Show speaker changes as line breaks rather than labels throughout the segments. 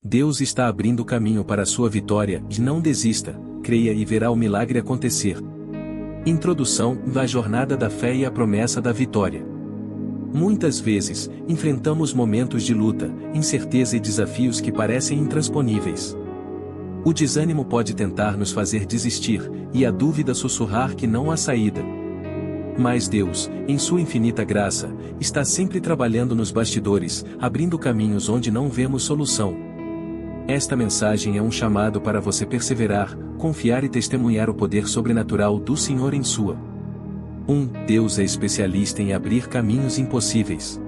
Deus está abrindo caminho para a sua vitória, e não desista, creia e verá o milagre acontecer. Introdução da jornada da fé e a promessa da vitória. Muitas vezes, enfrentamos momentos de luta, incerteza e desafios que parecem intransponíveis. O desânimo pode tentar nos fazer desistir, e a dúvida sussurrar que não há saída. Mas Deus, em sua infinita graça, está sempre trabalhando nos bastidores, abrindo caminhos onde não vemos solução. Esta mensagem é um chamado para você perseverar, confiar e testemunhar o poder sobrenatural do Senhor em sua. Deus é especialista em abrir caminhos impossíveis.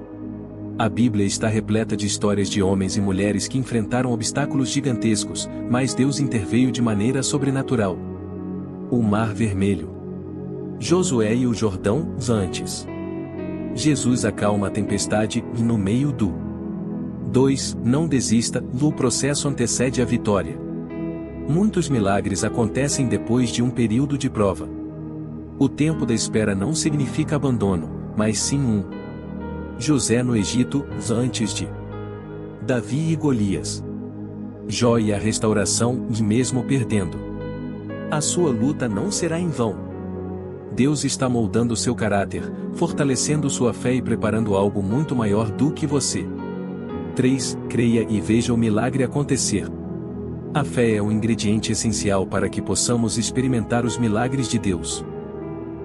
A Bíblia está repleta de histórias de homens e mulheres que enfrentaram obstáculos gigantescos, mas Deus interveio de maneira sobrenatural. O Mar Vermelho. Josué e o Jordão, antes. Jesus acalma a tempestade, e no meio do 2. Não desista, o processo antecede a vitória. Muitos milagres acontecem depois de um período de prova. O tempo da espera não significa abandono, mas sim José no Egito, antes de Davi e Golias. Jó e a restauração, e mesmo perdendo. A sua luta não será em vão. Deus está moldando seu caráter, fortalecendo sua fé e preparando algo muito maior do que você. 3. Creia e veja o milagre acontecer. A fé é o ingrediente essencial para que possamos experimentar os milagres de Deus.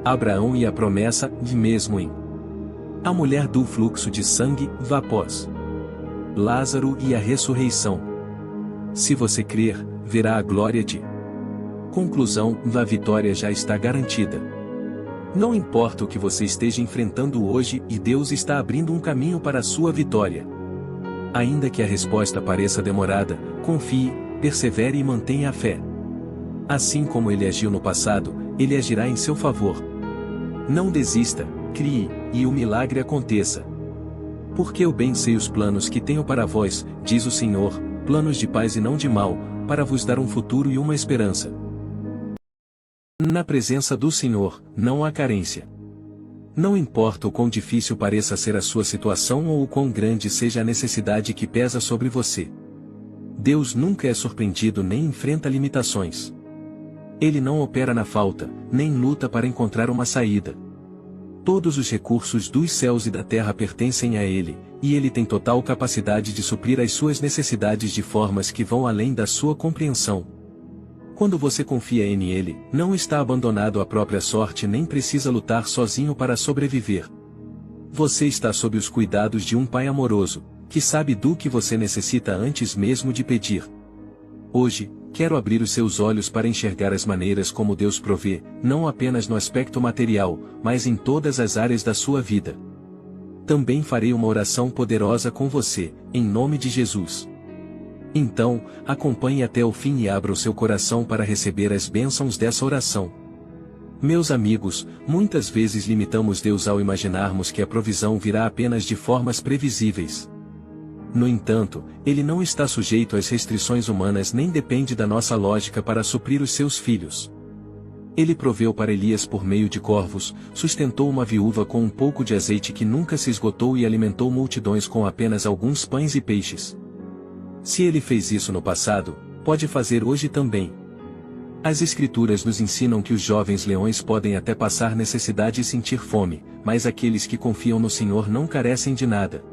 Abraão e a promessa, e mesmo em a mulher do fluxo de sangue, após Lázaro e a ressurreição. Se você crer, verá a glória de conclusão, a vitória já está garantida. Não importa o que você esteja enfrentando hoje, e Deus está abrindo um caminho para a sua vitória. Ainda que a resposta pareça demorada, confie, persevere e mantenha a fé. Assim como ele agiu no passado, ele agirá em seu favor. Não desista, crie, e o milagre aconteça. Porque eu bem sei os planos que tenho para vós, diz o Senhor, planos de paz e não de mal, para vos dar um futuro e uma esperança. Na presença do Senhor, não há carência. Não importa o quão difícil pareça ser a sua situação ou o quão grande seja a necessidade que pesa sobre você. Deus nunca é surpreendido nem enfrenta limitações. Ele não opera na falta, nem luta para encontrar uma saída. Todos os recursos dos céus e da terra pertencem a Ele, e Ele tem total capacidade de suprir as suas necessidades de formas que vão além da sua compreensão. Quando você confia em Ele, não está abandonado à própria sorte nem precisa lutar sozinho para sobreviver. Você está sob os cuidados de um Pai amoroso, que sabe do que você necessita antes mesmo de pedir. Hoje, quero abrir os seus olhos para enxergar as maneiras como Deus provê, não apenas no aspecto material, mas em todas as áreas da sua vida. Também farei uma oração poderosa com você, em nome de Jesus. Então, acompanhe até o fim e abra o seu coração para receber as bênçãos dessa oração. Meus amigos, muitas vezes limitamos Deus ao imaginarmos que a provisão virá apenas de formas previsíveis. No entanto, Ele não está sujeito às restrições humanas nem depende da nossa lógica para suprir os seus filhos. Ele proveu para Elias por meio de corvos, sustentou uma viúva com um pouco de azeite que nunca se esgotou e alimentou multidões com apenas alguns pães e peixes. Se Ele fez isso no passado, pode fazer hoje também. As Escrituras nos ensinam que os jovens leões podem até passar necessidade e sentir fome, mas aqueles que confiam no Senhor não carecem de nada.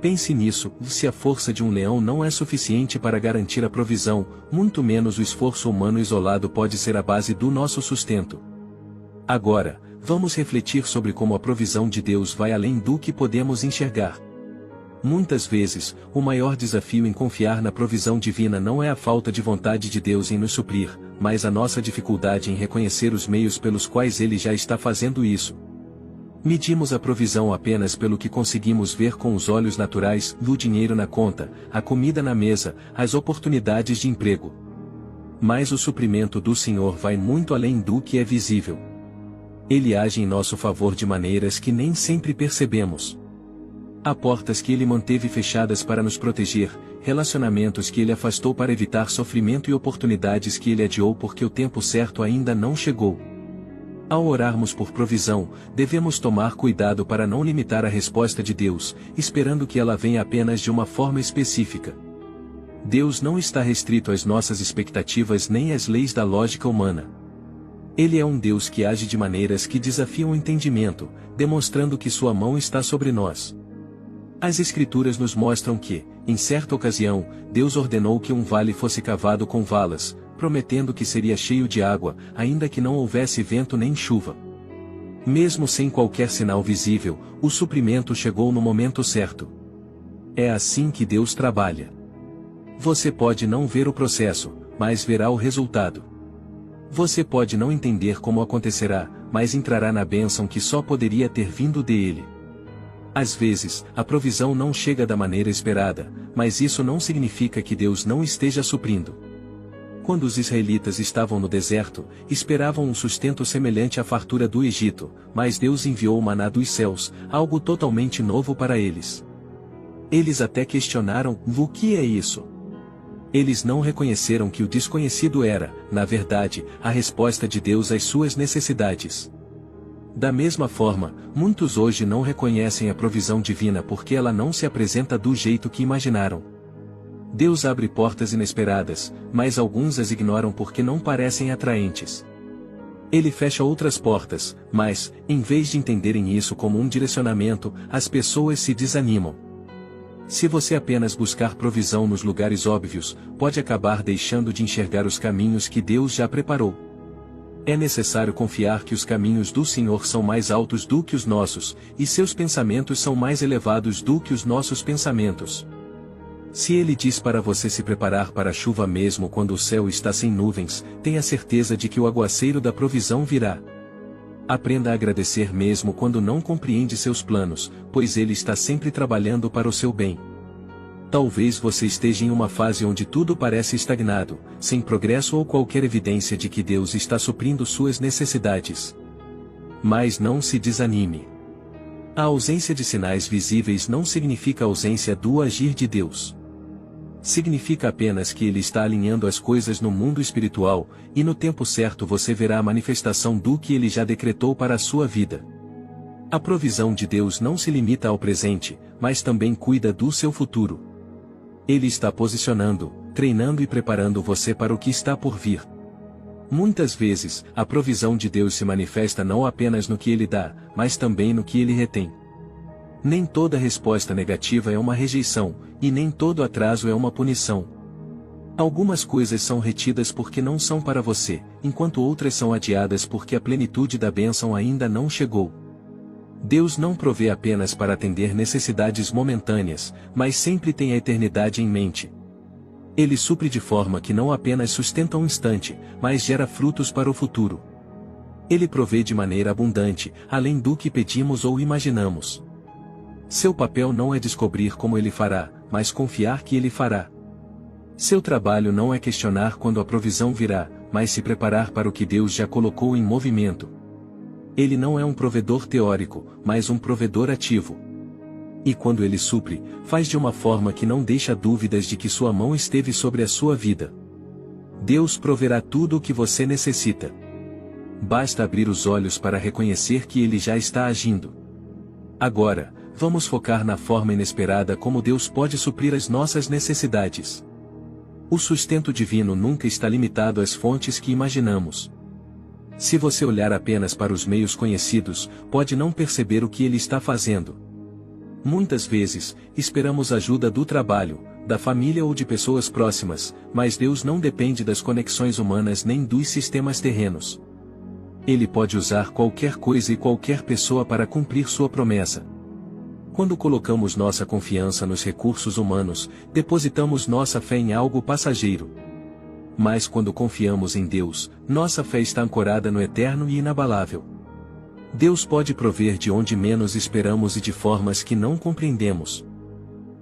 Pense nisso, se a força de um leão não é suficiente para garantir a provisão, muito menos o esforço humano isolado pode ser a base do nosso sustento. Agora, vamos refletir sobre como a provisão de Deus vai além do que podemos enxergar. Muitas vezes, o maior desafio em confiar na provisão divina não é a falta de vontade de Deus em nos suprir, mas a nossa dificuldade em reconhecer os meios pelos quais Ele já está fazendo isso. Medimos a provisão apenas pelo que conseguimos ver com os olhos naturais, o dinheiro na conta, a comida na mesa, as oportunidades de emprego. Mas o suprimento do Senhor vai muito além do que é visível. Ele age em nosso favor de maneiras que nem sempre percebemos. Há portas que Ele manteve fechadas para nos proteger, relacionamentos que Ele afastou para evitar sofrimento e oportunidades que Ele adiou porque o tempo certo ainda não chegou. Ao orarmos por provisão, devemos tomar cuidado para não limitar a resposta de Deus, esperando que ela venha apenas de uma forma específica. Deus não está restrito às nossas expectativas nem às leis da lógica humana. Ele é um Deus que age de maneiras que desafiam o entendimento, demonstrando que sua mão está sobre nós. As Escrituras nos mostram que, em certa ocasião, Deus ordenou que um vale fosse cavado com valas, prometendo que seria cheio de água, ainda que não houvesse vento nem chuva. Mesmo sem qualquer sinal visível, o suprimento chegou no momento certo. É assim que Deus trabalha. Você pode não ver o processo, mas verá o resultado. Você pode não entender como acontecerá, mas entrará na bênção que só poderia ter vindo dele. Às vezes, a provisão não chega da maneira esperada, mas isso não significa que Deus não esteja suprindo. Quando os israelitas estavam no deserto, esperavam um sustento semelhante à fartura do Egito, mas Deus enviou o maná dos céus, algo totalmente novo para eles. Eles até questionaram: o que é isso? Eles não reconheceram que o desconhecido era, na verdade, a resposta de Deus às suas necessidades. Da mesma forma, muitos hoje não reconhecem a provisão divina porque ela não se apresenta do jeito que imaginaram. Deus abre portas inesperadas, mas alguns as ignoram porque não parecem atraentes. Ele fecha outras portas, mas, em vez de entenderem isso como um direcionamento, as pessoas se desanimam. Se você apenas buscar provisão nos lugares óbvios, pode acabar deixando de enxergar os caminhos que Deus já preparou. É necessário confiar que os caminhos do Senhor são mais altos do que os nossos, e seus pensamentos são mais elevados do que os nossos pensamentos. Se Ele diz para você se preparar para a chuva mesmo quando o céu está sem nuvens, tenha certeza de que o aguaceiro da provisão virá. Aprenda a agradecer mesmo quando não compreende seus planos, pois Ele está sempre trabalhando para o seu bem. Talvez você esteja em uma fase onde tudo parece estagnado, sem progresso ou qualquer evidência de que Deus está suprindo suas necessidades. Mas não se desanime. A ausência de sinais visíveis não significa ausência do agir de Deus. Significa apenas que Ele está alinhando as coisas no mundo espiritual, e no tempo certo você verá a manifestação do que Ele já decretou para a sua vida. A provisão de Deus não se limita ao presente, mas também cuida do seu futuro. Ele está posicionando, treinando e preparando você para o que está por vir. Muitas vezes, a provisão de Deus se manifesta não apenas no que Ele dá, mas também no que Ele retém. Nem toda resposta negativa é uma rejeição, e nem todo atraso é uma punição. Algumas coisas são retidas porque não são para você, enquanto outras são adiadas porque a plenitude da bênção ainda não chegou. Deus não provê apenas para atender necessidades momentâneas, mas sempre tem a eternidade em mente. Ele supre de forma que não apenas sustenta um instante, mas gera frutos para o futuro. Ele provê de maneira abundante, além do que pedimos ou imaginamos. Seu papel não é descobrir como Ele fará, mas confiar que Ele fará. Seu trabalho não é questionar quando a provisão virá, mas se preparar para o que Deus já colocou em movimento. Ele não é um provedor teórico, mas um provedor ativo. E quando Ele supre, faz de uma forma que não deixa dúvidas de que sua mão esteve sobre a sua vida. Deus proverá tudo o que você necessita. Basta abrir os olhos para reconhecer que Ele já está agindo. Agora, vamos focar na forma inesperada como Deus pode suprir as nossas necessidades. O sustento divino nunca está limitado às fontes que imaginamos. Se você olhar apenas para os meios conhecidos, pode não perceber o que Ele está fazendo. Muitas vezes, esperamos ajuda do trabalho, da família ou de pessoas próximas, mas Deus não depende das conexões humanas nem dos sistemas terrenos. Ele pode usar qualquer coisa e qualquer pessoa para cumprir sua promessa. Quando colocamos nossa confiança nos recursos humanos, depositamos nossa fé em algo passageiro. Mas quando confiamos em Deus, nossa fé está ancorada no eterno e inabalável. Deus pode prover de onde menos esperamos e de formas que não compreendemos.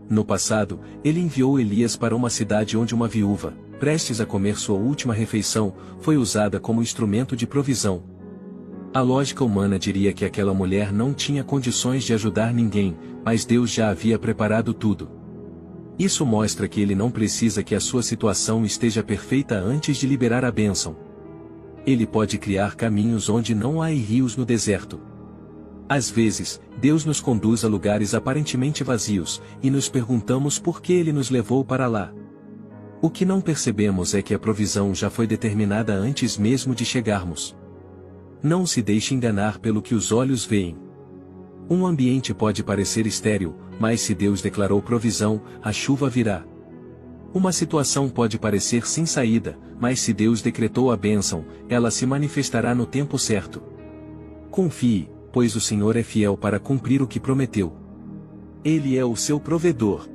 No passado, Ele enviou Elias para uma cidade onde uma viúva, prestes a comer sua última refeição, foi usada como instrumento de provisão. A lógica humana diria que aquela mulher não tinha condições de ajudar ninguém, mas Deus já havia preparado tudo. Isso mostra que Ele não precisa que a sua situação esteja perfeita antes de liberar a bênção. Ele pode criar caminhos onde não há rios no deserto. Às vezes, Deus nos conduz a lugares aparentemente vazios, e nos perguntamos por que Ele nos levou para lá. O que não percebemos é que a provisão já foi determinada antes mesmo de chegarmos. Não se deixe enganar pelo que os olhos veem. Um ambiente pode parecer estéril, mas se Deus declarou provisão, a chuva virá. Uma situação pode parecer sem saída, mas se Deus decretou a bênção, ela se manifestará no tempo certo. Confie, pois o Senhor é fiel para cumprir o que prometeu. Ele é o seu provedor.